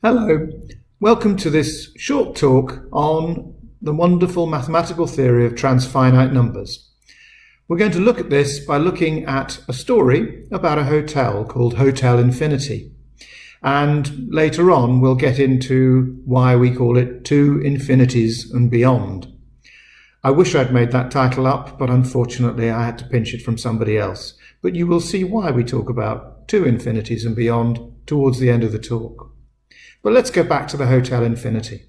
Hello, welcome to this short talk on the wonderful mathematical theory of transfinite numbers. We're going to look at this by looking at a story about a hotel called Hotel Infinity. And later on, we'll get into why we call it To Infinities and Beyond. I wish I'd made that title up, but unfortunately I had to pinch it from somebody else. But you will see why we talk about To Infinities and Beyond towards the end of the talk. But let's go back to the Hotel Infinity.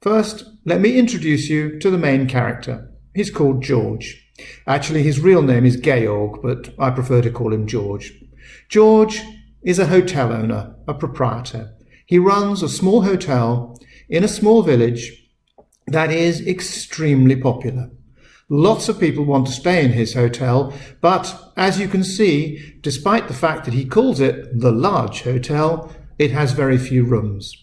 First, let me introduce you to the main character. He's called George. Actually, his real name is Georg, but I prefer to call him George. George is a hotel owner, a proprietor. He runs a small hotel in a small village that is extremely popular. Lots of people want to stay in his hotel, but as you can see, despite the fact that he calls it the large hotel, it has very few rooms.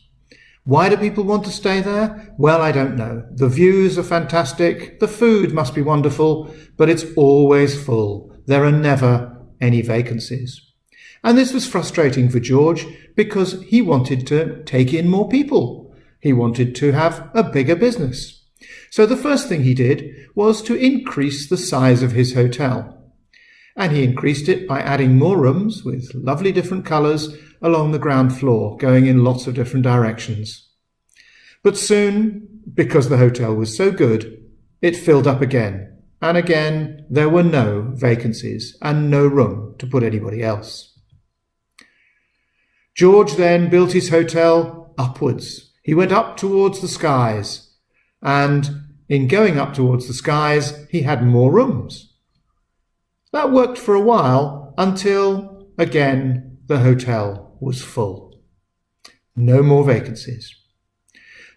Why do people want to stay there? Well, I don't know. The views are fantastic, the food must be wonderful, but it's always full. There are never any vacancies. And this was frustrating for George because he wanted to take in more people. He wanted to have a bigger business. So the first thing he did was to increase the size of his hotel. And he increased it by adding more rooms with lovely different colours along the ground floor, going in lots of different directions. But soon, because the hotel was so good, it filled up again. And again, there were no vacancies and no room to put anybody else. George then built his hotel upwards. He went up towards the skies. And in going up towards the skies, he had more rooms. That worked for a while until, again, the hotel was full. No more vacancies.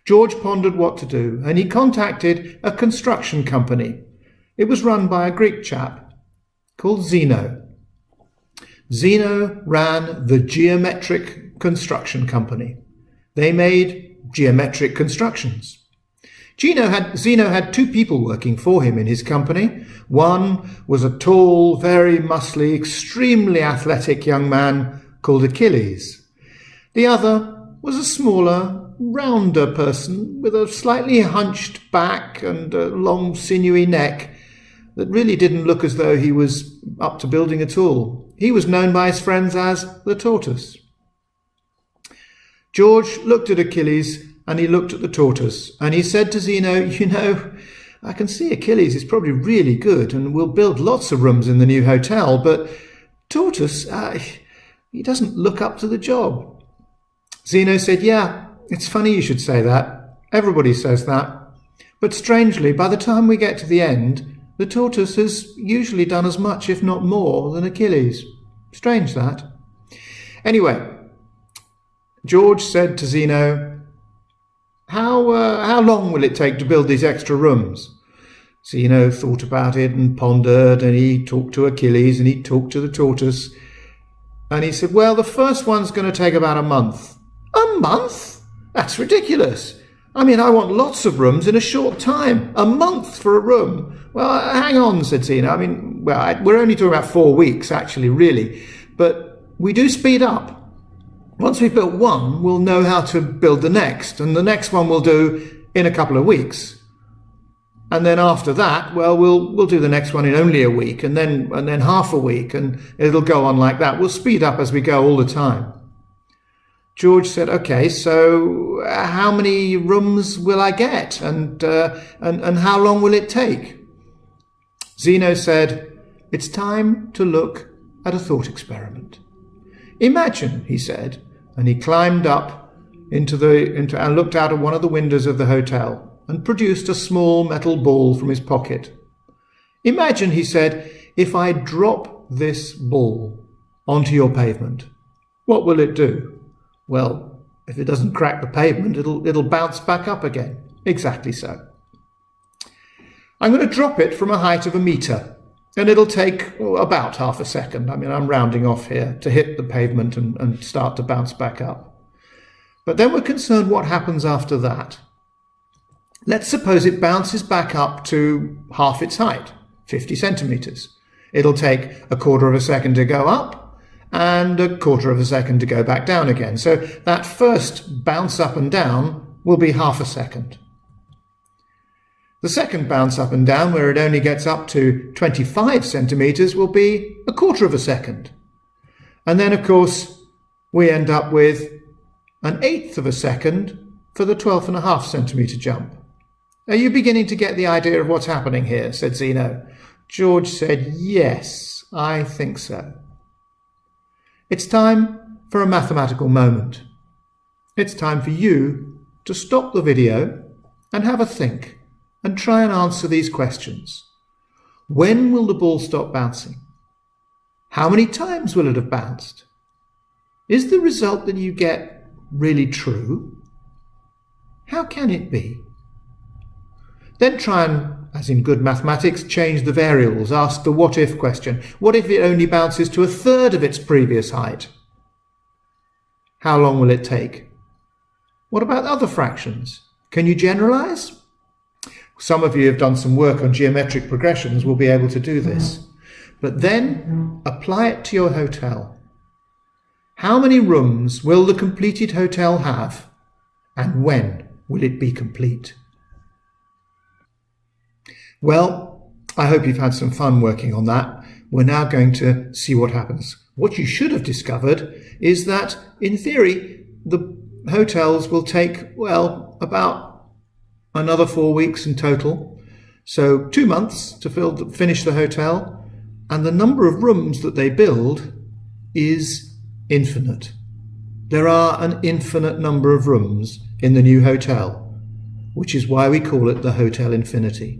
George pondered what to do, and he contacted a construction company. It was run by a Greek chap called Zeno. Zeno ran the Geometric Construction Company. They made geometric constructions. Zeno had two people working for him in his company. One was a tall, very muscly, extremely athletic young man called Achilles. The other was a smaller, rounder person with a slightly hunched back and a long, sinewy neck that really didn't look as though he was up to building at all. He was known by his friends as the Tortoise. George looked at Achilles and he looked at the tortoise, and he said to Zeno, I can see Achilles is probably really good and will build lots of rooms in the new hotel, but Tortoise, he doesn't look up to the job. Zeno said, yeah, it's funny you should say that. Everybody says that. But strangely, by the time we get to the end, the tortoise has usually done as much, if not more, than Achilles. Strange that. Anyway, George said to Zeno, How long will it take to build these extra rooms? Zeno thought about it and pondered, and he talked to Achilles and he talked to the tortoise. And he said, well, the first one's going to take about a month. A month? That's ridiculous. I want lots of rooms in a short time. A month for a room. Well, hang on, said Zeno. We're only talking about 4 weeks, actually, really. But we do speed up. Once we've built one, we'll know how to build the next, and the next one we'll do in a couple of weeks. And then after that, well, we'll do the next one in only a week, and then half a week, and it'll go on like that. We'll speed up as we go all the time. George said, okay, so how many rooms will I get, and how long will it take? Zeno said, it's time to look at a thought experiment. Imagine, he said, and he climbed up and looked out of one of the windows of the hotel and produced a small metal ball from his pocket. Imagine, he said, if I drop this ball onto your pavement, what will it do? Well, if it doesn't crack the pavement, it'll bounce back up again. Exactly so. I'm going to drop it from a height of 1 meter. And it'll take about half a second, I'm rounding off here, to hit the pavement and start to bounce back up. But then we're concerned what happens after that. Let's suppose it bounces back up to half its height, 50 centimetres. It'll take a quarter of a second to go up, and a quarter of a second to go back down again. So that first bounce up and down will be half a second. The second bounce up and down, where it only gets up to 25 centimeters, will be a quarter of a second. And then, of course, we end up with an eighth of a second for the 12.5 centimeter jump. Are you beginning to get the idea of what's happening here? Said Zeno. George said, yes, I think so. It's time for a mathematical moment. It's time for you to stop the video and have a think and try and answer these questions. When will the ball stop bouncing? How many times will it have bounced? Is the result that you get really true? How can it be? Then try and, as in good mathematics, change the variables. Ask the what-if question. What if it only bounces to a third of its previous height? How long will it take? What about other fractions? Can you generalize? Some of you have done some work on geometric progressions will be able to do this. But then apply it to your hotel. How many rooms will the completed hotel have? And when will it be complete? Well, I hope you've had some fun working on that. We're now going to see what happens. What you should have discovered is that, in theory, the hotels will take, well, about another 4 weeks in total. So 2 months to finish the hotel, and the number of rooms that they build is infinite. There are an infinite number of rooms in the new hotel, which is why we call it the Hotel Infinity.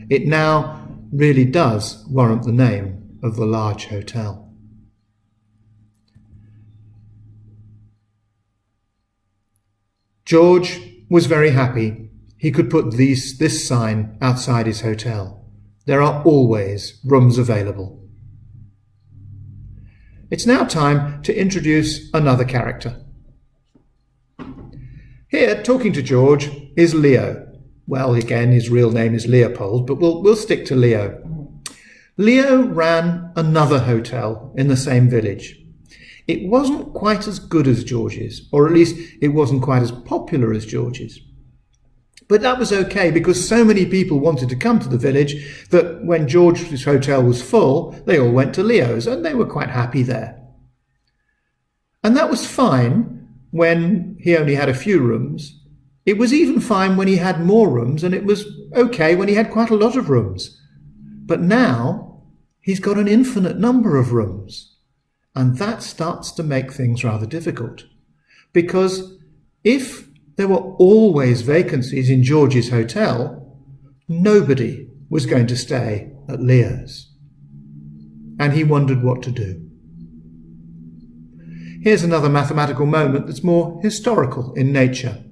It now really does warrant the name of the large hotel. George was very happy. He could put this sign outside his hotel. There are always rooms available. It's now time to introduce another character. Here, talking to George, is Leo. Well, again, his real name is Leopold, but we'll stick to Leo. Leo ran another hotel in the same village. It wasn't quite as good as George's, or at least it wasn't quite as popular as George's. But that was okay, because so many people wanted to come to the village that when George's hotel was full, they all went to Leo's, and they were quite happy there. And that was fine when he only had a few rooms. It was even fine when he had more rooms, and it was okay when he had quite a lot of rooms. But now he's got an infinite number of rooms, and that starts to make things rather difficult. Because if there were always vacancies in George's hotel, nobody was going to stay at Leo's. And he wondered what to do. Here's another mathematical moment that's more historical in nature.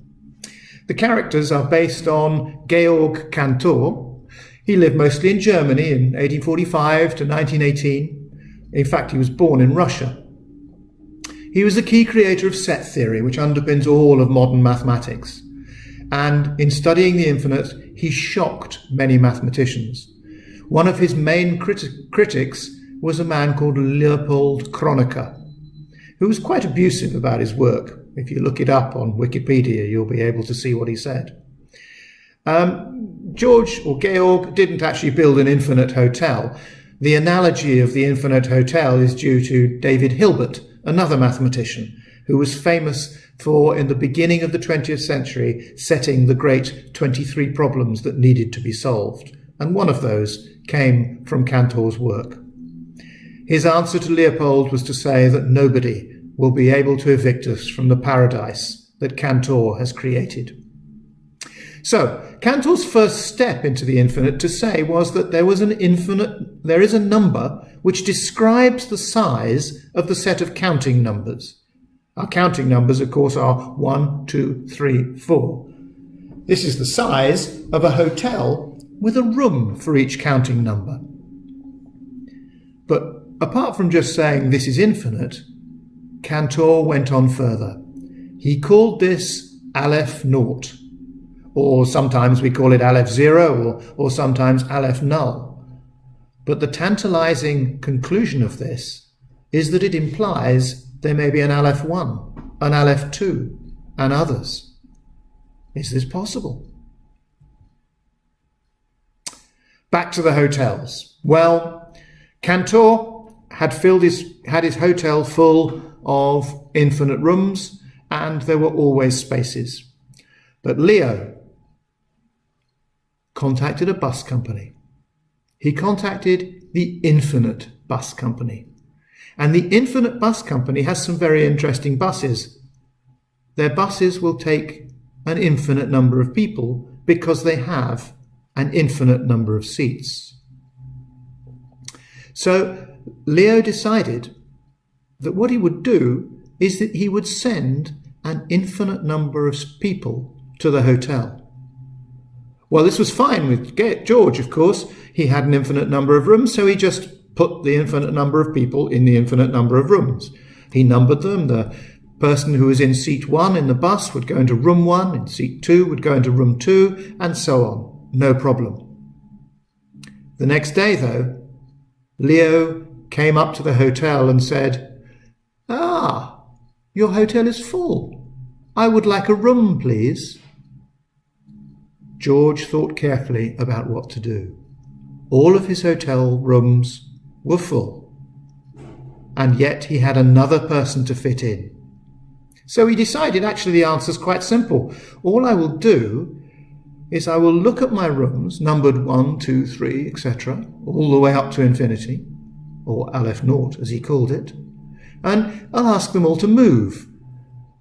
The characters are based on Georg Cantor. He lived mostly in Germany in 1845 to 1918. In fact, he was born in Russia. He was the key creator of set theory, which underpins all of modern mathematics. And in studying the infinite, he shocked many mathematicians. One of his main critics was a man called Leopold Kronecker, who was quite abusive about his work. If you look it up on Wikipedia, you'll be able to see what he said. George, or Georg, didn't actually build an infinite hotel. The analogy of the infinite hotel is due to David Hilbert, another mathematician, who was famous for, in the beginning of the 20th century, setting the great 23 problems that needed to be solved. And one of those came from Cantor's work. His answer to Leopold was to say that nobody will be able to evict us from the paradise that Cantor has created. So, Cantor's first step into the infinite to say was that there is a number which describes the size of the set of counting numbers. Our counting numbers, of course, are 1, 2, 3, 4. This is the size of a hotel with a room for each counting number. But apart from just saying this is infinite, Cantor went on further. He called this Aleph naught, or sometimes we call it Aleph zero, or sometimes Aleph null. But the tantalizing conclusion of this is that it implies there may be an Aleph 1, an Aleph 2, and others. Is this possible? Back to the hotels. Well, Cantor had his hotel full of infinite rooms, and there were always spaces. But Leo contacted a bus company. He contacted the Infinite Bus Company. And the Infinite Bus Company has some very interesting buses. Their buses will take an infinite number of people because they have an infinite number of seats. So Leo decided that what he would do is that he would send an infinite number of people to the hotel. Well, this was fine with George, of course. He had an infinite number of rooms, so he just put the infinite number of people in the infinite number of rooms. He numbered them. The person who was in seat 1 in the bus would go into room 1, in seat 2 would go into room 2, and so on. No problem. The next day, though, Leo came up to the hotel and said, "Ah, your hotel is full. I would like a room, please." George thought carefully about what to do. All of his hotel rooms were full, and yet he had another person to fit in. So he decided, actually the answer's quite simple. All I will do is I will look at my rooms, numbered 1, 2, 3, etc., all the way up to infinity, or Aleph Naught as he called it, and I'll ask them all to move.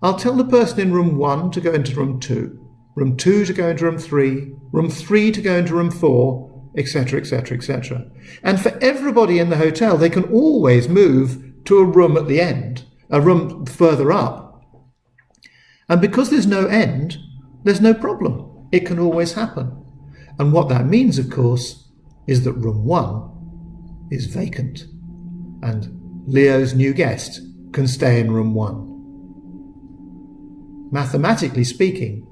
I'll tell the person in room 1 to go into room 2, room 2 to go into room 3, room 3 to go into room 4, etc., etc., etc. And for everybody in the hotel, they can always move to a room at the end, a room further up. And because there's no end, there's no problem. It can always happen. And what that means, of course, is that room 1 is vacant, and Leo's new guest can stay in room 1. Mathematically speaking,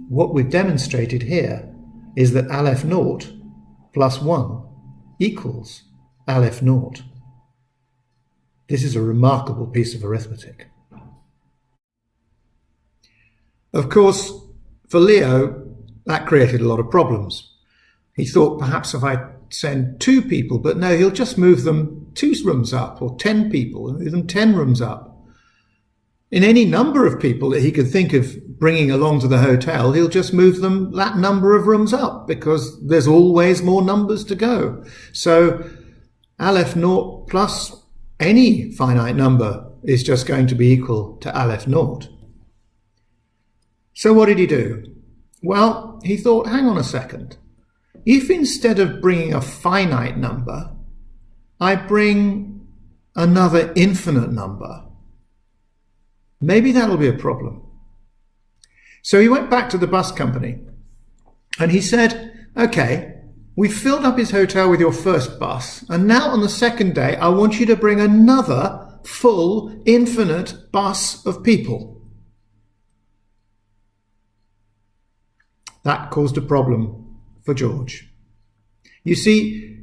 what we've demonstrated here is that Aleph Naught plus 1 equals Aleph Naught. This is a remarkable piece of arithmetic. Of course, for Leo, that created a lot of problems. He thought perhaps if I send 2 people, but no, he'll just move them 2 rooms up, or 10 people, move them 10 rooms up. In any number of people that he could think of bringing along to the hotel, he'll just move them that number of rooms up, because there's always more numbers to go. So Aleph Naught plus any finite number is just going to be equal to Aleph Naught. So what did he do? Well, he thought, hang on a second. If instead of bringing a finite number, I bring another infinite number, maybe that'll be a problem. So he went back to the bus company and he said, okay, we've filled up his hotel with your first bus, and now on the second day, I want you to bring another full, infinite bus of people. That caused a problem for George. You see,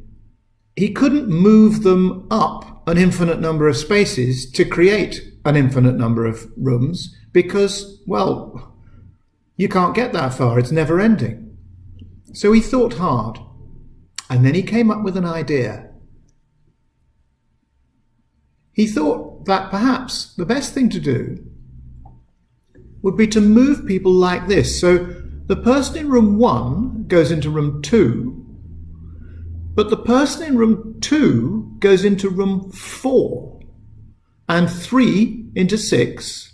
he couldn't move them up an infinite number of spaces to create an infinite number of rooms because, well, you can't get that far. It's never ending. So he thought hard, and then he came up with an idea. He thought that perhaps the best thing to do would be to move people like this. So the person in room 1 goes into room 2, but the person in room 2 goes into room 4, and 3 into 6,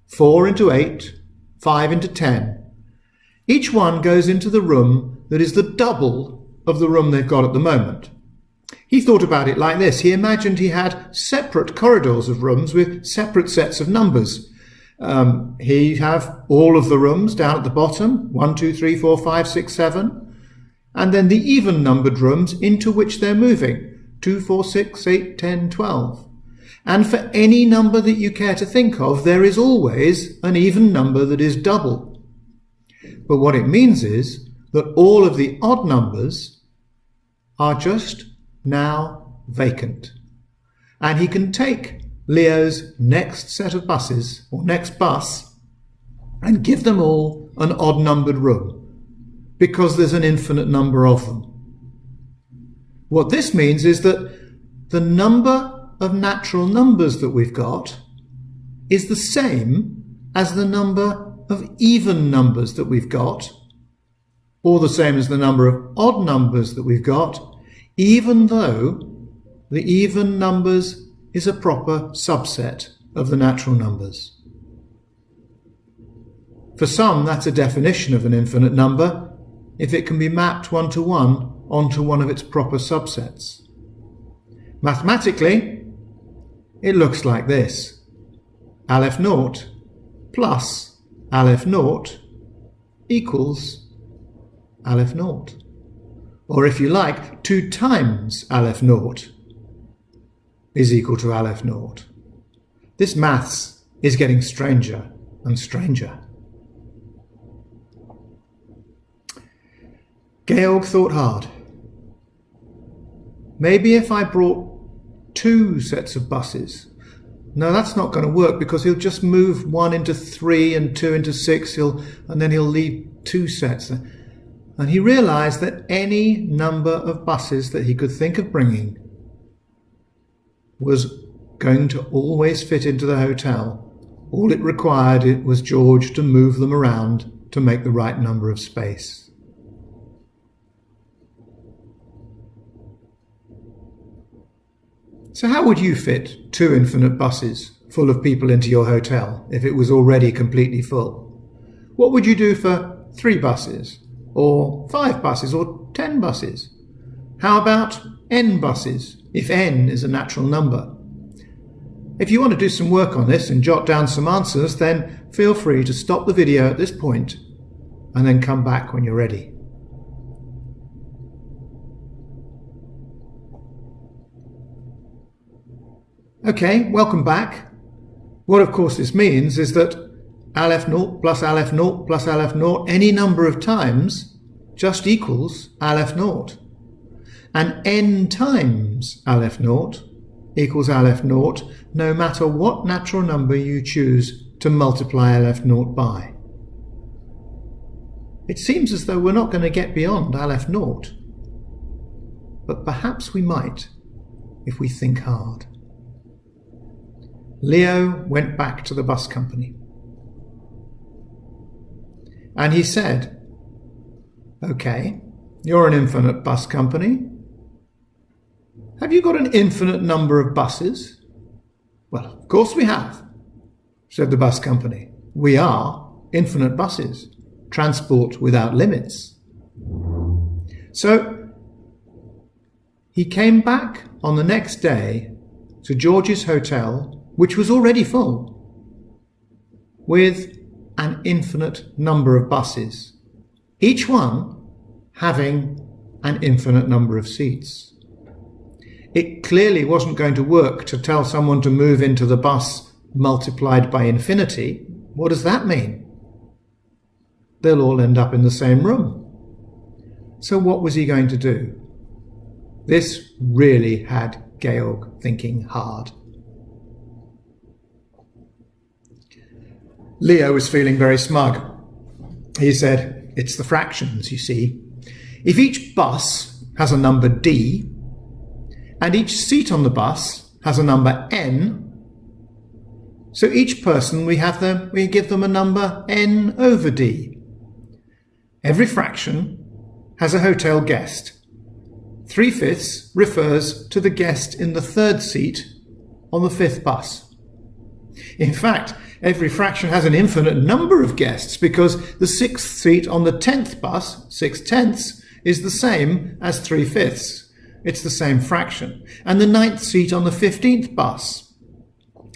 4 into 8, 5 into 10. Each one goes into the room that is the double of the room they've got at the moment. He thought about it like this. He imagined he had separate corridors of rooms with separate sets of numbers. He'd have all of the rooms down at the bottom, 1, 2, 3, 4, 5, 6, 7, and then the even numbered rooms into which they're moving, 2, 4, 6, 8, 10, 12. And for any number that you care to think of, there is always an even number that is double. But what it means is that all of the odd numbers are just now vacant. And he can take Leo's next set of buses, or next bus, and give them all an odd-numbered room, because there's an infinite number of them. What this means is that the number of natural numbers that we've got is the same as the number of even numbers that we've got, or the same as the number of odd numbers that we've got, even though the even numbers is a proper subset of the natural numbers. For some, that's a definition of an infinite number, if it can be mapped one-to-one onto one of its proper subsets. Mathematically, it looks like this. Aleph naught plus Aleph naught equals Aleph naught. Or if you like, 2 times Aleph naught is equal to Aleph naught. This maths is getting stranger and stranger. Georg thought hard. Maybe if I brought 2 sets of buses. No, that's not going to work, because he'll just move 1 into 3 and 2 into 6, and then he'll leave 2 sets. And he realized that any number of buses that he could think of bringing was going to always fit into the hotel. All it required was George to move them around to make the right number of space. So how would you fit 2 infinite buses full of people into your hotel if it was already completely full? What would you do for 3 buses, or 5 buses, or 10 buses? How about n buses, if n is a natural number? If you want to do some work on this and jot down some answers, then feel free to stop the video at this point and then come back when you're ready. Okay, welcome back. What of course this means is that Aleph naught plus Aleph naught plus Aleph naught any number of times just equals Aleph naught. And n times Aleph naught equals Aleph naught, no matter what natural number you choose to multiply Aleph naught by. It seems as though we're not going to get beyond Aleph naught, but perhaps we might if we think hard. Leo went back to the bus company. And he said, "Okay, you're an infinite bus company. Have you got an infinite number of buses?" "Well, of course we have," said the bus company. "We are infinite buses, transport without limits." So he came back on the next day to George's hotel, which was already full, with an infinite number of buses, each one having an infinite number of seats. It clearly wasn't going to work to tell someone to move into the bus multiplied by infinity. What does that mean? They'll all end up in the same room. So what was he going to do? This really had Georg thinking hard. Leo was feeling very smug. He said, "It's the fractions, you see. If each bus has a number d, and each seat on the bus has a number n, so each person we give them a number n over d. Every fraction has a hotel guest. 3/5 refers to the guest in the 3rd seat on the 5th bus. In fact, every fraction has an infinite number of guests, because the 6th seat on the 10th bus, 6/10, is the same as 3/5. It's the same fraction. And the 9th seat on the 15th bus.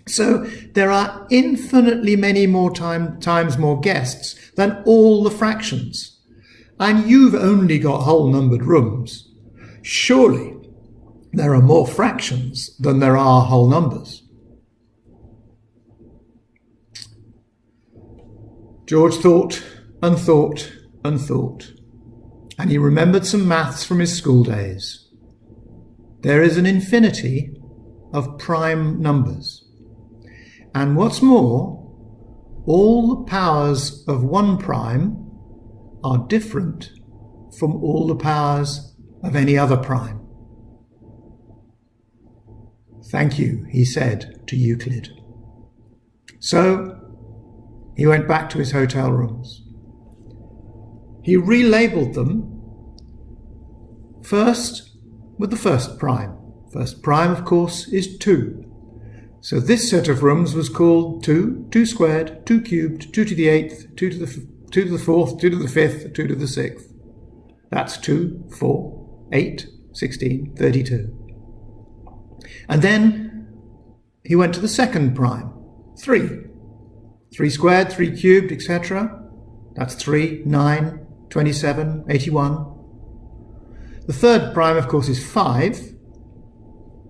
So there are infinitely many more times more guests than all the fractions. And you've only got whole numbered rooms. Surely there are more fractions than there are whole numbers." George thought and thought and thought, and he remembered some maths from his school days. There is an infinity of prime numbers. And what's more, all the powers of one prime are different from all the powers of any other prime. Thank you, he said to Euclid. So he went back to his hotel rooms. He relabeled them first with the first prime. First prime, of course, is 2. So this set of rooms was called 2, 2 squared, 2 cubed, 2 to the 8th, 2 to the 4th, 2 to the 5th, 2 to the 6th. That's 2, 4, 8, 16, 32. And then he went to the second prime, 3. 3 squared, 3 cubed, etc. That's 3, 9, 27, 81. The third prime, of course, is 5.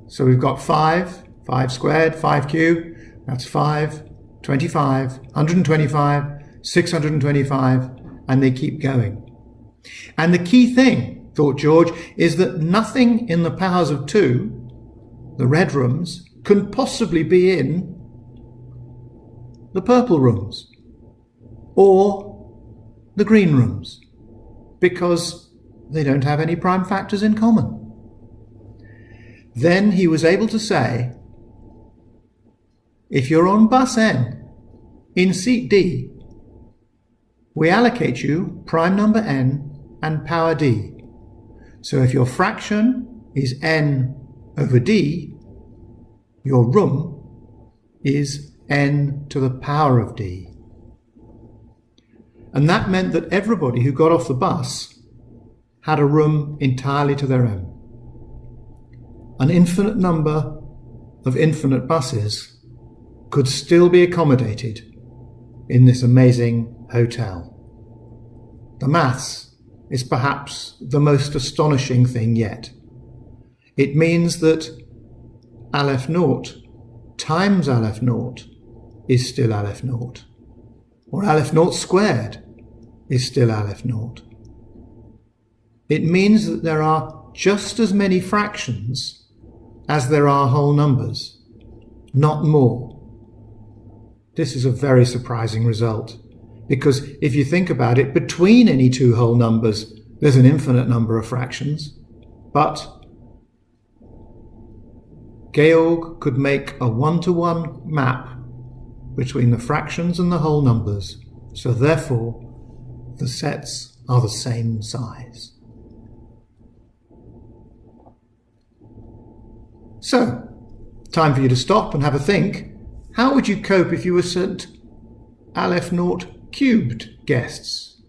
So we've got 5 squared, 5 cubed, that's 5, 25, 125, 625, and they keep going. And the key thing, thought George, is that nothing in the powers of 2, the red rooms, can possibly be in the purple rooms or the green rooms, because they don't have any prime factors in common. Then he was able to say, if you're on bus N, in seat D, we allocate you prime number N and power D. So if your fraction is N over D, your room is N to the power of D. And that meant that everybody who got off the bus had a room entirely to their own. An infinite number of infinite buses could still be accommodated in this amazing hotel. The maths is perhaps the most astonishing thing yet. It means that Aleph naught times Aleph naught is still Aleph naught, or Aleph naught squared is still Aleph naught. It means that there are just as many fractions as there are whole numbers, not more. This is a very surprising result, because if you think about it, between any two whole numbers, there's an infinite number of fractions, but Georg could make a one-to-one map between the fractions and the whole numbers, so therefore the sets are the same size. So, time for you to stop and have a think. How would you cope if you were sent Aleph naught cubed guests?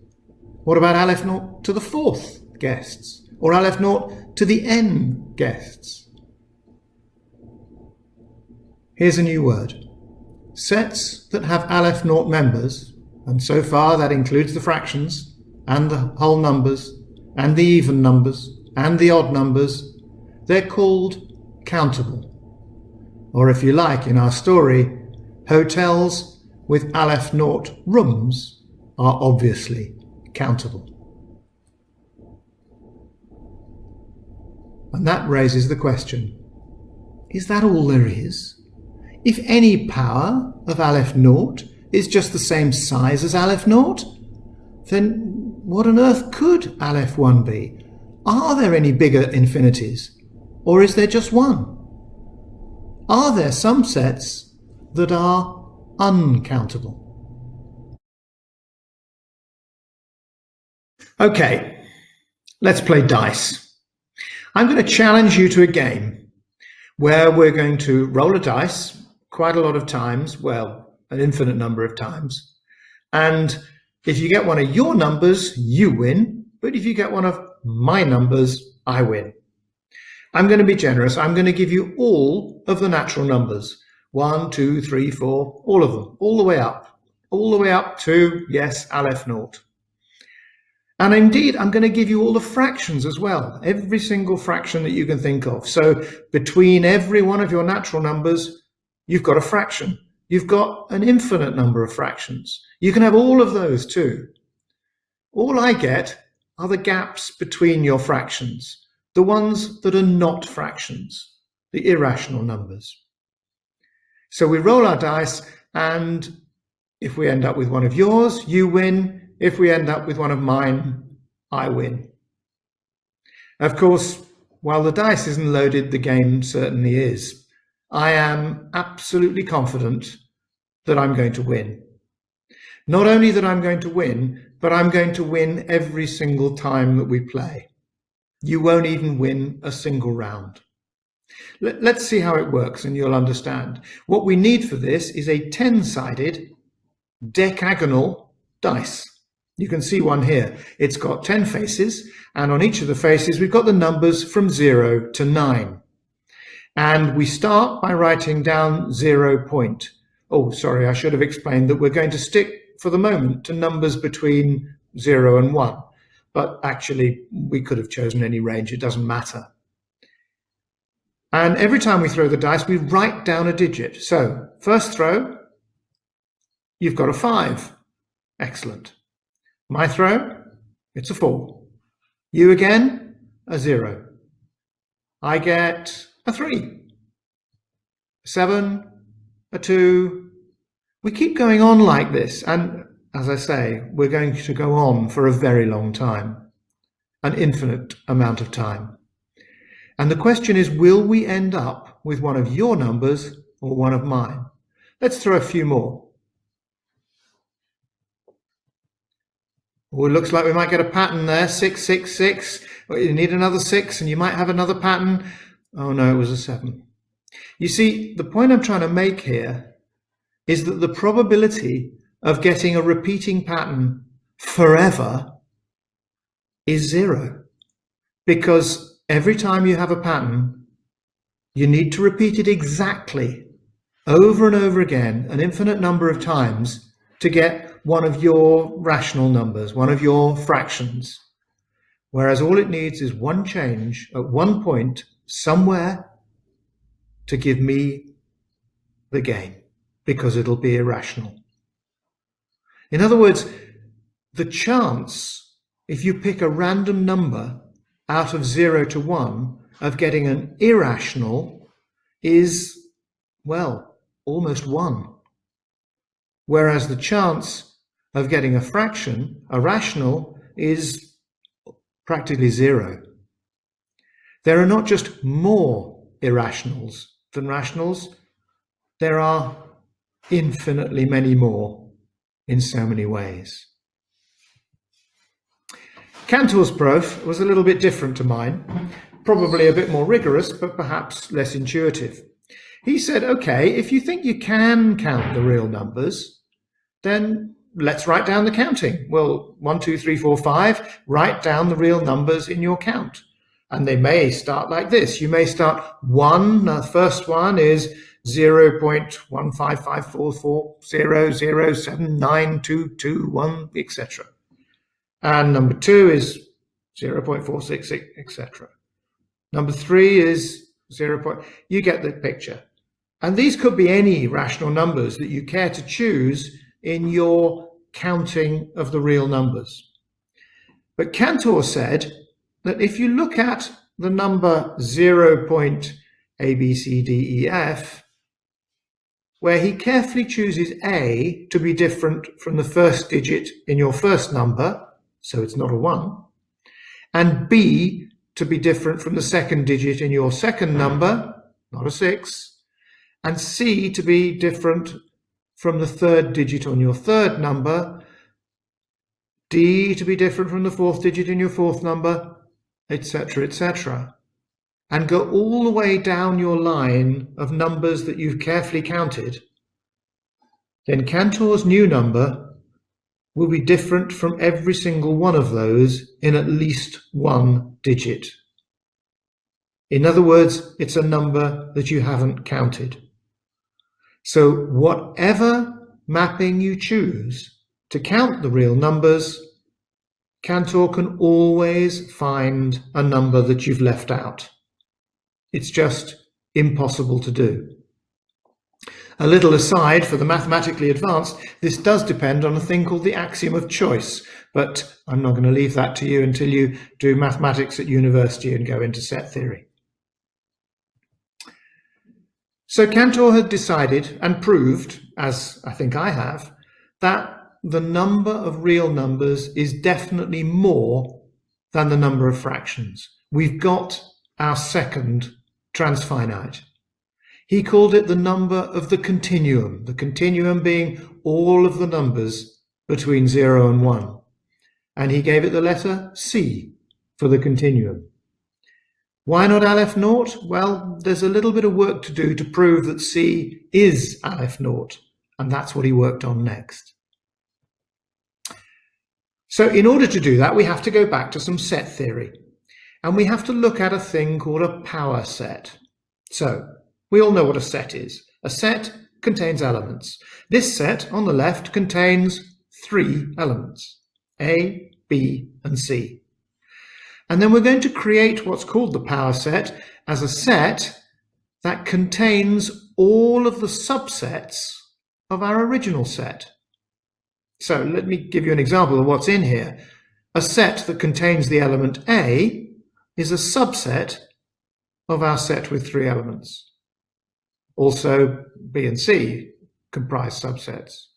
What about Aleph naught to the 4th guests? Or Aleph naught to the n guests? Here's a new word. Sets that have Aleph naught members, and so far that includes the fractions, and the whole numbers, and the even numbers, and the odd numbers, they're called countable. Or if you like, in our story, hotels with Aleph naught rooms are obviously countable. And that raises the question, is that all there is? If any power of Aleph naught is just the same size as Aleph naught, then what on earth could Aleph 1 be? Are there any bigger infinities? Or is there just one? Are there some sets that are uncountable? Okay, let's play dice. I'm going to challenge you to a game where we're going to roll a dice quite a lot of times, well, an infinite number of times. And if you get one of your numbers, you win. But if you get one of my numbers, I win. I'm going to be generous. I'm going to give you all of the natural numbers. 1, 2, 3, 4, all of them, all the way up to, yes, Aleph naught. And indeed, I'm going to give you all the fractions as well, every single fraction that you can think of. So between every one of your natural numbers, you've got a fraction. You've got an infinite number of fractions. You can have all of those too. All I get are the gaps between your fractions, the ones that are not fractions. the irrational numbers. So we roll our dice, and if we end up with one of yours, you win. If we end up with one of mine, I win. Of course, while the dice isn't loaded, the game certainly is. I am absolutely confident that I'm going to win. Not only that I'm going to win, but I'm going to win every single time that we play. You won't even win a single round. Let's see how it works and you'll understand. What we need for this is a 10-sided decagonal dice. You can see one here. It's got 10 faces, and on each of the faces we've got the numbers from 0 to 9. And we start by writing down 0 point. Oh, sorry, I should have explained that we're going to stick for the moment to numbers between 0 and 1. But actually, we could have chosen any range. It doesn't matter. And every time we throw the dice, we write down a digit. So, first throw, you've got a 5. Excellent. My throw, it's a 4. You again, a 0. I get a 3. 7, a 2. We keep going on like this, and as I say, we're going to go on for a very long time, an infinite amount of time. And the question is, will we end up with one of your numbers or one of mine? Let's throw a few more. Oh, it looks like we might get a pattern there, 6, 6, 6. Well, you need another 6 and you might have another pattern. Oh no, it was a 7. You see, the point I'm trying to make here is that the probability of getting a repeating pattern forever is 0. Because every time you have a pattern, you need to repeat it exactly over and over again, an infinite number of times, to get one of your rational numbers, one of your fractions. Whereas all it needs is one change at one point somewhere to give me the game, because it'll be irrational. In other words, the chance, if you pick a random number out of 0 to 1, of getting an irrational is, well, almost 1. Whereas the chance of getting a fraction, a rational, is practically 0. There are not just more irrationals than rationals, there are infinitely many more in so many ways. Cantor's proof was a little bit different to mine, probably a bit more rigorous, but perhaps less intuitive. He said, okay, if you think you can count the real numbers, then let's write down the counting. Well, 1, 2, 3, 4, 5, write down the real numbers in your count. And they may start like this. You may start 1, the first one is 0.1554400792221, etc. And number 2 is 0.466, etc. Number 3 is 0. You get the picture. And these could be any rational numbers that you care to choose in your counting of the real numbers. But Cantor said that if you look at the number 0.ABCDEF, where he carefully chooses A to be different from the first digit in your first number, so it's not a 1, and B to be different from the second digit in your second number, not a 6, and C to be different from the third digit on your third number, D to be different from the fourth digit in your fourth number, etc., etc. And go all the way down your line of numbers that you've carefully counted, then Cantor's new number will be different from every single one of those in at least one digit. In other words, it's a number that you haven't counted. So whatever mapping you choose to count the real numbers, Cantor can always find a number that you've left out. It's just impossible to do. A little aside for the mathematically advanced, this does depend on a thing called the axiom of choice, but I'm not going to leave that to you until you do mathematics at university and go into set theory. So Cantor had decided and proved, as I think I have, that the number of real numbers is definitely more than the number of fractions. We've got our second transfinite. He called it the number of the continuum being all of the numbers between 0 and 1. And he gave it the letter C for the continuum. Why not Aleph naught? Well, there's a little bit of work to do to prove that C is Aleph naught, and that's what he worked on next. So in order to do that, we have to go back to some set theory, and we have to look at a thing called a power set. So we all know what a set is. A set contains elements. This set on the left contains 3 elements, A, B, and C. And then we're going to create what's called the power set as a set that contains all of the subsets of our original set. So let me give you an example of what's in here. A set that contains the element A is a subset of our set with 3 elements. Also, B and C comprise subsets.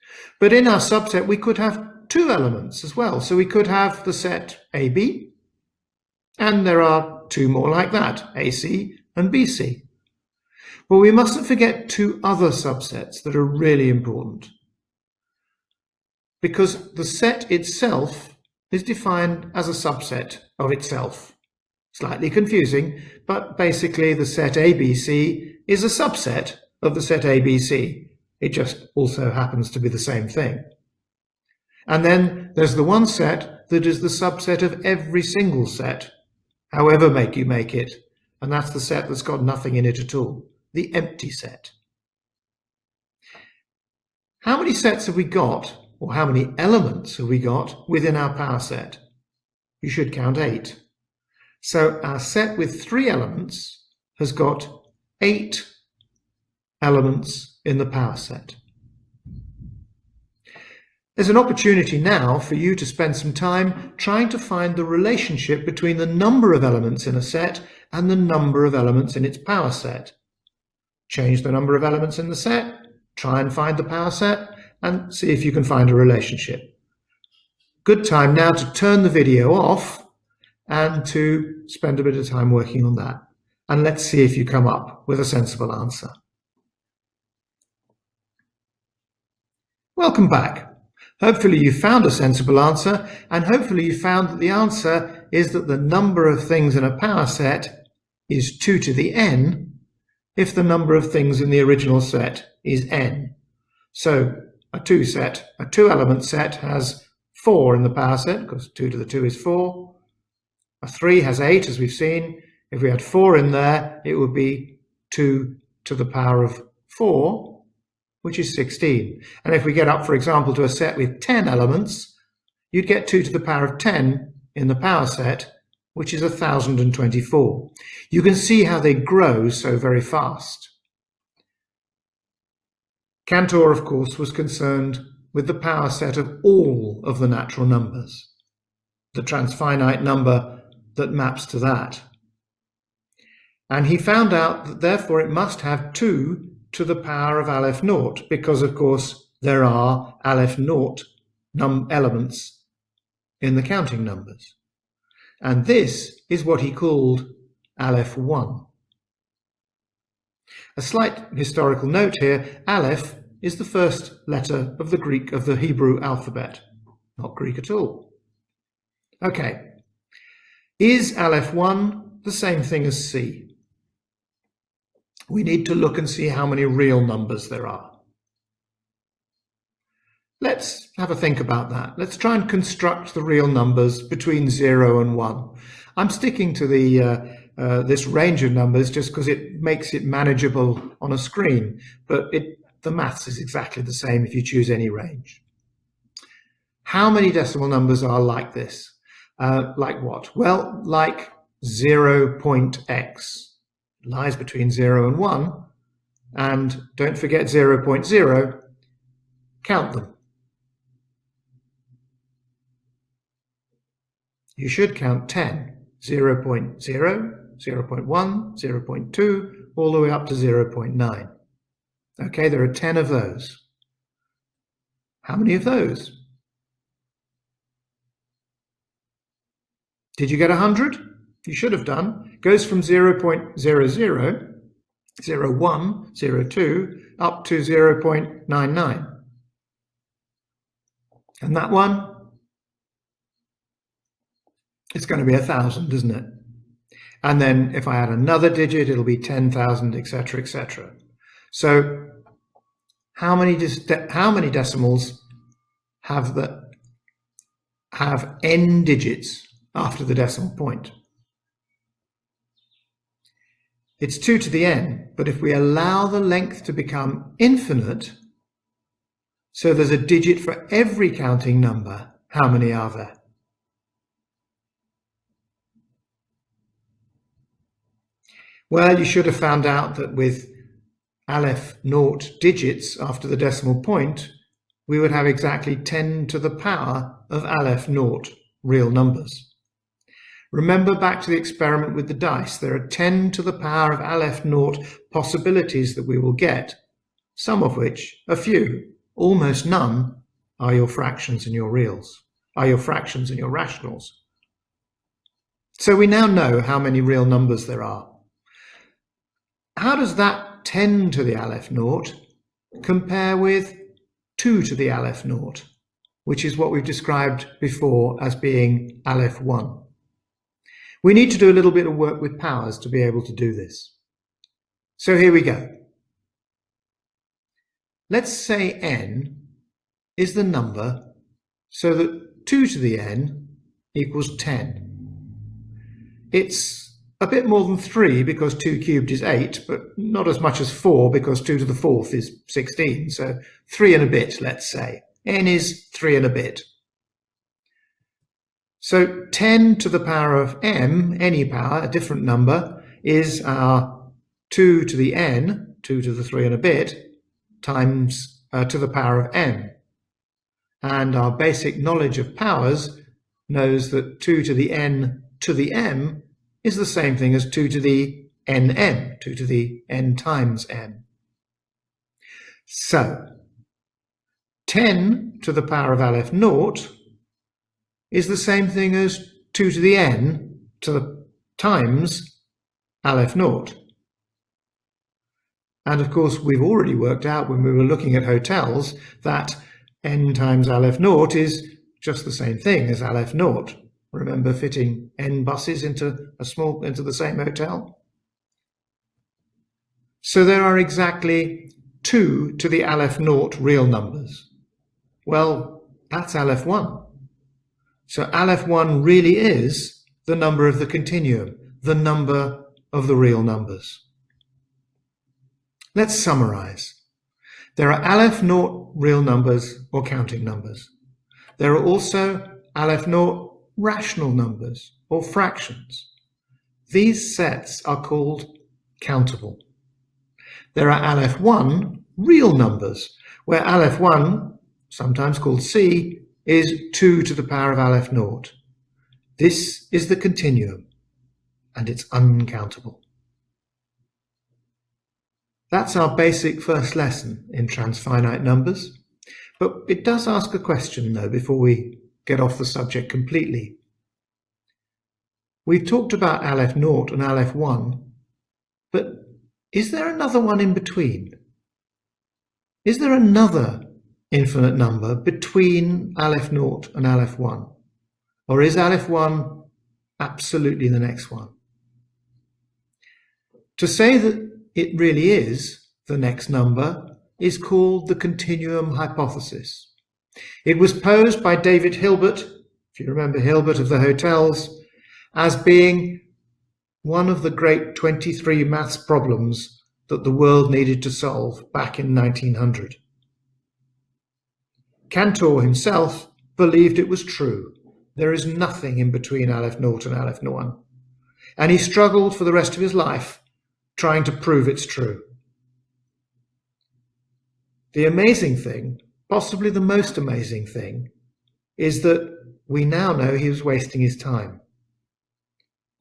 But in our subset, we could have 2 elements as well. So we could have the set AB, and there are 2 more like that, AC and BC. But we mustn't forget 2 other subsets that are really important, because the set itself is defined as a subset of itself. Slightly confusing, but basically the set ABC is a subset of the set ABC. It just also happens to be the same thing. And then there's the one set that is the subset of every single set, however you make it, and that's the set that's got nothing in it at all, the empty set. How many sets have we got, or how many elements have we got within our power set? You should count 8. So our set with 3 elements has got 8 elements in the power set. There's an opportunity now for you to spend some time trying to find the relationship between the number of elements in a set and the number of elements in its power set. Change the number of elements in the set, try and find the power set, and see if you can find a relationship. Good time now to turn the video off and to spend a bit of time working on that. And let's see if you come up with a sensible answer. Welcome back. Hopefully you found a sensible answer, and hopefully you found that the answer is that the number of things in a power set is 2 to the n if the number of things in the original set is n. So a 2-element set has 4 in the power set, because 2 to the 2 is 4. A 3 has 8, as we've seen. If we had 4 in there, it would be 2 to the power of 4, which is 16. And if we get up, for example, to a set with 10 elements, you'd get 2 to the power of 10 in the power set, which is 1024. You can see how they grow so very fast. Cantor, of course, was concerned with the power set of all of the natural numbers, the transfinite number that maps to that. And he found out that therefore it must have 2 to the power of Aleph naught, because of course there are Aleph naught elements in the counting numbers. And this is what he called Aleph 1. A slight historical note here, Aleph is the first letter of the Hebrew alphabet, not Greek at all. Okay, is Aleph 1 the same thing as C? We need to look and see how many real numbers there are. Let's have a think about that. Let's try and construct the real numbers between 0 and 1. I'm sticking to this range of numbers just because it makes it manageable on a screen, but the maths is exactly the same if you choose any range. How many decimal numbers are like this? Like what? Well, like 0.x. Lies between 0 and 1, and don't forget 0.0, count them. You should count 10, 0.0, 0.1, 0.2, all the way up to 0.9. Okay, there are 10 of those. How many of those? Did you get 100? You should have done. It goes from 0.00, 01, 02, up to 0.99. And that one, it's going to be 1,000, isn't it? And then if I add another digit, it'll be 10,000, etc., etc. So how many decimals have n digits after the decimal point? It's 2 to the n, but if we allow the length to become infinite, so there's a digit for every counting number, how many are there? Well, you should have found out that with Aleph naught digits after the decimal point, we would have exactly 10 to the power of Aleph naught real numbers. Remember back to the experiment with the dice. There are 10 to the power of Aleph naught possibilities that we will get, some of which, a few, almost none, are your fractions and your reals, are your fractions and your rationals. So we now know how many real numbers there are. How does that 10 to the Aleph naught compare with 2 to the Aleph naught, which is what we've described before as being Aleph 1? We need to do a little bit of work with powers to be able to do this. So here we go. Let's say n is the number so that 2 to the n equals 10. It's a bit more than 3 because 2 cubed is 8, but not as much as 4 because 2 to the 4th is 16. So 3 and a bit, let's say. N is 3 and a bit. So 10 to the power of m, any power, a different number, is our 2 to the n, 2 to the 3 and a bit, times to the power of n. And our basic knowledge of powers knows that 2 to the n to the m is the same thing as 2 to the nm, 2 to the n times m. So 10 to the power of Aleph naught is the same thing as 2 to the n to the times Aleph naught. And of course, we've already worked out when we were looking at hotels that n times Aleph naught is just the same thing as Aleph naught. Remember fitting n buses into the same hotel? So there are exactly 2 to the Aleph naught real numbers. Well, that's Aleph 1. So Aleph 1 really is the number of the continuum, the number of the real numbers. Let's summarize. There are Aleph naught real numbers or counting numbers. There are also Aleph naught rational numbers or fractions. These sets are called countable. There are Aleph 1 real numbers, where Aleph 1, sometimes called C, is 2 to the power of Aleph naught. This is the continuum, and it's uncountable. That's our basic first lesson in transfinite numbers, but it does ask a question, though, before we get off the subject completely. We've talked about Aleph naught and Aleph 1, but is there another one in between? Is there another infinite number between Aleph naught and Aleph 1? Or is Aleph 1 absolutely the next one? To say that it really is the next number is called the continuum hypothesis. It was posed by David Hilbert, if you remember Hilbert of the hotels, as being one of the great 23 maths problems that the world needed to solve back in 1900. Cantor himself believed it was true. There is nothing in between Aleph naught and Aleph 1. And he struggled for the rest of his life trying to prove it's true. The amazing thing, possibly the most amazing thing, is that we now know he was wasting his time.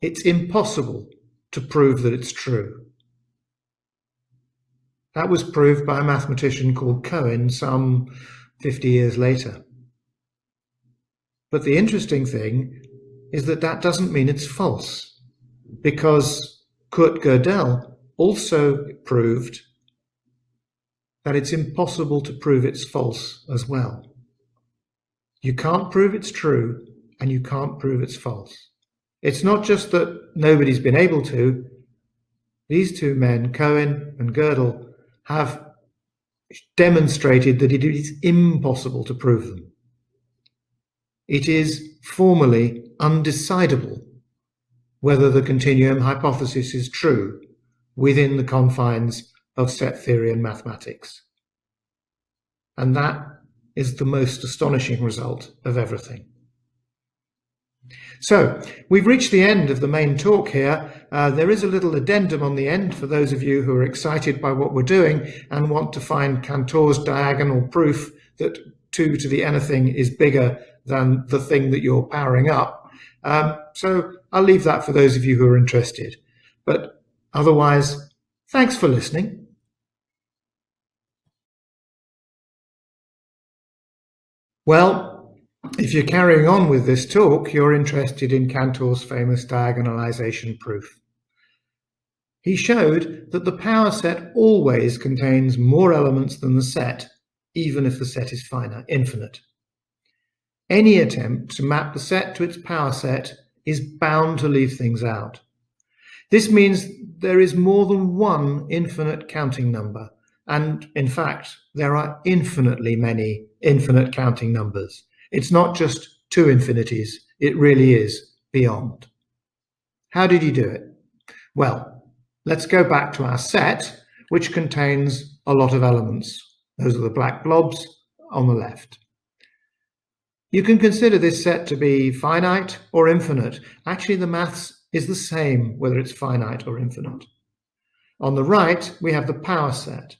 It's impossible to prove that it's true. That was proved by a mathematician called Cohen some 50 years later. But the interesting thing is that that doesn't mean it's false, because Kurt Gödel also proved that it's impossible to prove it's false as well. You can't prove it's true, and you can't prove it's false. It's not just that nobody's been able to. These two men, Cohen and Gödel, have demonstrated that it is impossible to prove them. It is formally undecidable whether the continuum hypothesis is true within the confines of set theory and mathematics. And that is the most astonishing result of everything. So, we've reached the end of the main talk here. There is a little addendum on the end for those of you who are excited by what we're doing and want to find Cantor's diagonal proof that 2 to the anything is bigger than the thing that you're powering up. So I'll leave that for those of you who are interested. But otherwise, thanks for listening. Well, if you're carrying on with this talk, you're interested in Cantor's famous diagonalization proof. He showed that the power set always contains more elements than the set, even if the set is infinite. Any attempt to map the set to its power set is bound to leave things out. This means there is more than one infinite counting number, and in fact, there are infinitely many infinite counting numbers. It's not just 2 infinities, it really is beyond. How did he do it? Well, let's go back to our set, which contains a lot of elements. Those are the black blobs on the left. You can consider this set to be finite or infinite. Actually, the maths is the same whether it's finite or infinite. On the right, we have the power set.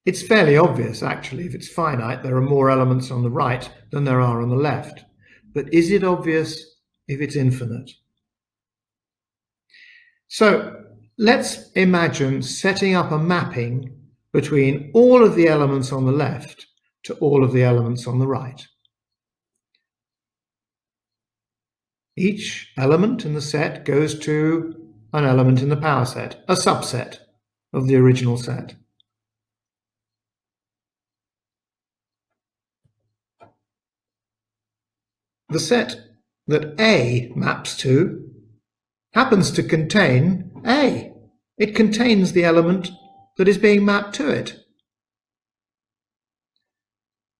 It's fairly obvious, actually, if it's finite, there are more elements on the right than there are on the left. But is it obvious if it's infinite? So let's imagine setting up a mapping between all of the elements on the left to all of the elements on the right. Each element in the set goes to an element in the power set, a subset of the original set. The set that A maps to happens to contain A. It contains the element that is being mapped to it.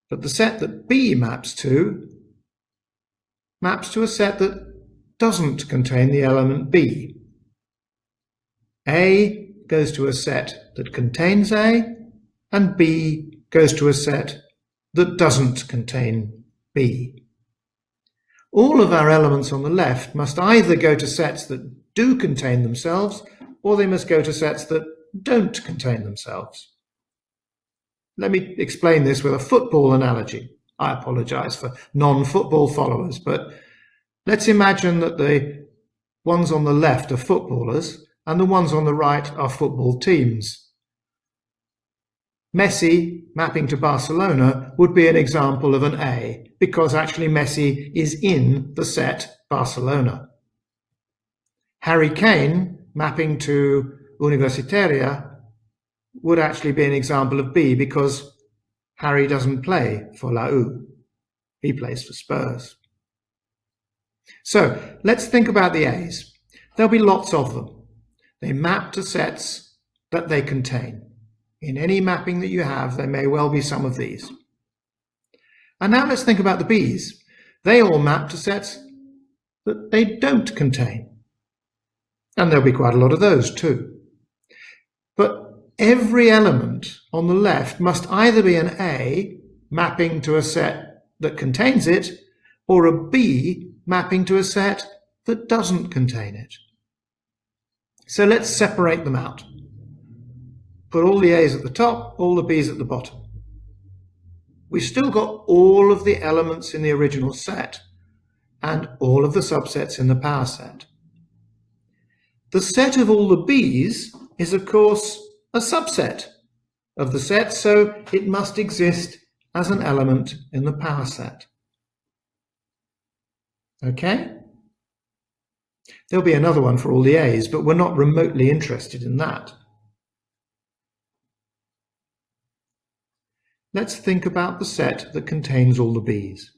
But the set that B maps to a set that doesn't contain the element B. A goes to a set that contains A, and B goes to a set that doesn't contain B. All of our elements on the left must either go to sets that do contain themselves, or they must go to sets that don't contain themselves. Let me explain this with a football analogy. I apologize for non-football followers, but let's imagine that the ones on the left are footballers and the ones on the right are football teams. Messi mapping to Barcelona would be an example of an A, because actually Messi is in the set Barcelona. Harry Kane mapping to Universitaria would actually be an example of B, because Harry doesn't play for La U. He plays for Spurs. So let's think about the A's. There'll be lots of them. They map to sets that they contain. In any mapping that you have, there may well be some of these. And now let's think about the B's. They all map to sets that they don't contain. And there'll be quite a lot of those too. But every element on the left must either be an A mapping to a set that contains it, or a B mapping to a set that doesn't contain it. So let's separate them out. Put all the A's at the top, all the B's at the bottom. We've still got all of the elements in the original set and all of the subsets in the power set. The set of all the B's is, of course, a subset of the set, so it must exist as an element in the power set. Okay? There'll be another one for all the A's, but we're not remotely interested in that. Let's think about the set that contains all the B's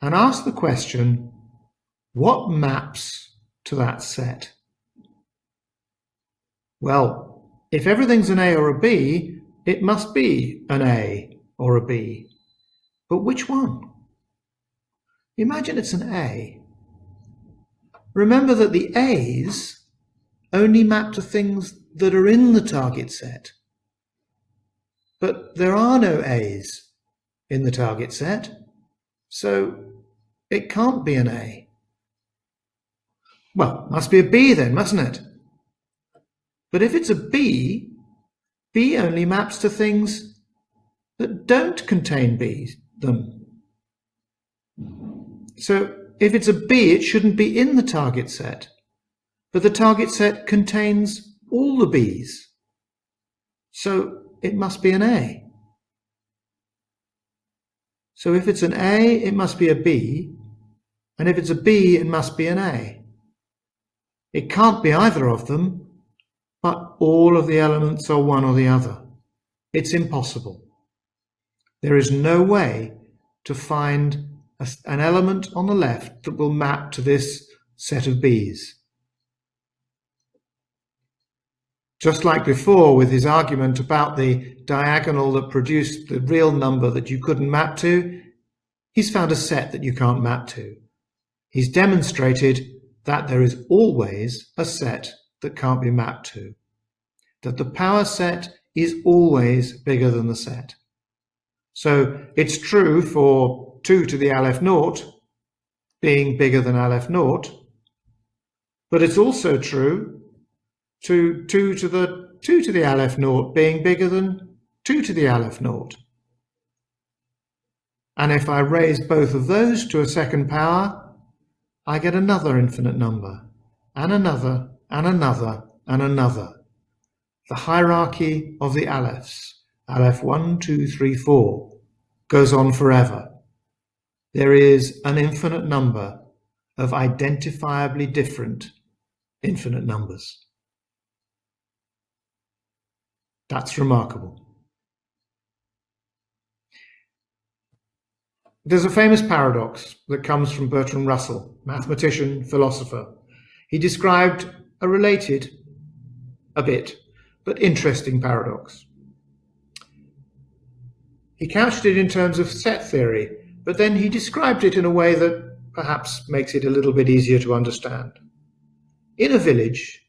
and ask the question, what maps to that set? Well, if everything's an A or a B, it must be an A or a B. But which one? Imagine it's an A. Remember that the A's only map to things that are in the target set. But there are no A's in the target set, so it can't be an A. Well, it must be a B then, mustn't it? But if it's a B, B only maps to things that don't contain them. So if it's a B, it shouldn't be in the target set, but the target set contains all the B's. So it must be an A. So if it's an A, it must be a B, and if it's a B, it must be an A. It can't be either of them, but all of the elements are one or the other. It's impossible. There is no way to find an element on the left that will map to this set of B's. Just like before with his argument about the diagonal that produced the real number that you couldn't map to, he's found a set that you can't map to. He's demonstrated that there is always a set that can't be mapped to, that the power set is always bigger than the set. So it's true for 2 to the Aleph naught being bigger than Aleph naught, but it's also true to 2 to the Aleph naught being bigger than 2 to the Aleph naught. And if I raise both of those to a second power, I get another infinite number, and another, and another, and another. The hierarchy of the Alephs, Aleph 1, 2, 3, 4, goes on forever. There is an infinite number of identifiably different infinite numbers. That's remarkable. There's a famous paradox that comes from Bertrand Russell, mathematician, philosopher. He described a related, a bit, but interesting paradox. He couched it in terms of set theory, but then he described it in a way that perhaps makes it a little bit easier to understand. In a village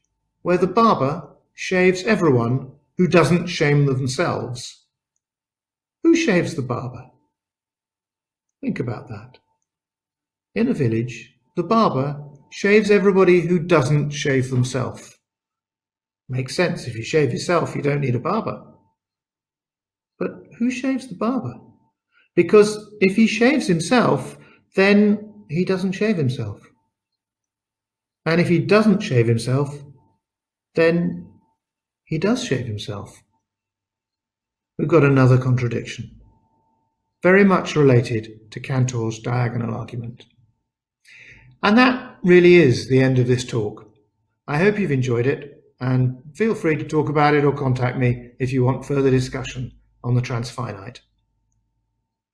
where the barber shaves everyone who doesn't shave themselves, who shaves the barber? Think about that. In a village, the barber shaves everybody who doesn't shave themselves. Makes sense. If you shave yourself, you don't need a barber. But who shaves the barber? Because if he shaves himself, then he doesn't shave himself. And if he doesn't shave himself, then he does shave himself. We've got another contradiction, very much related to Cantor's diagonal argument. And that really is the end of this talk. I hope you've enjoyed it, and feel free to talk about it or contact me if you want further discussion on the transfinite.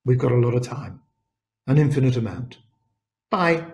We've got a lot of time, an infinite amount. Bye.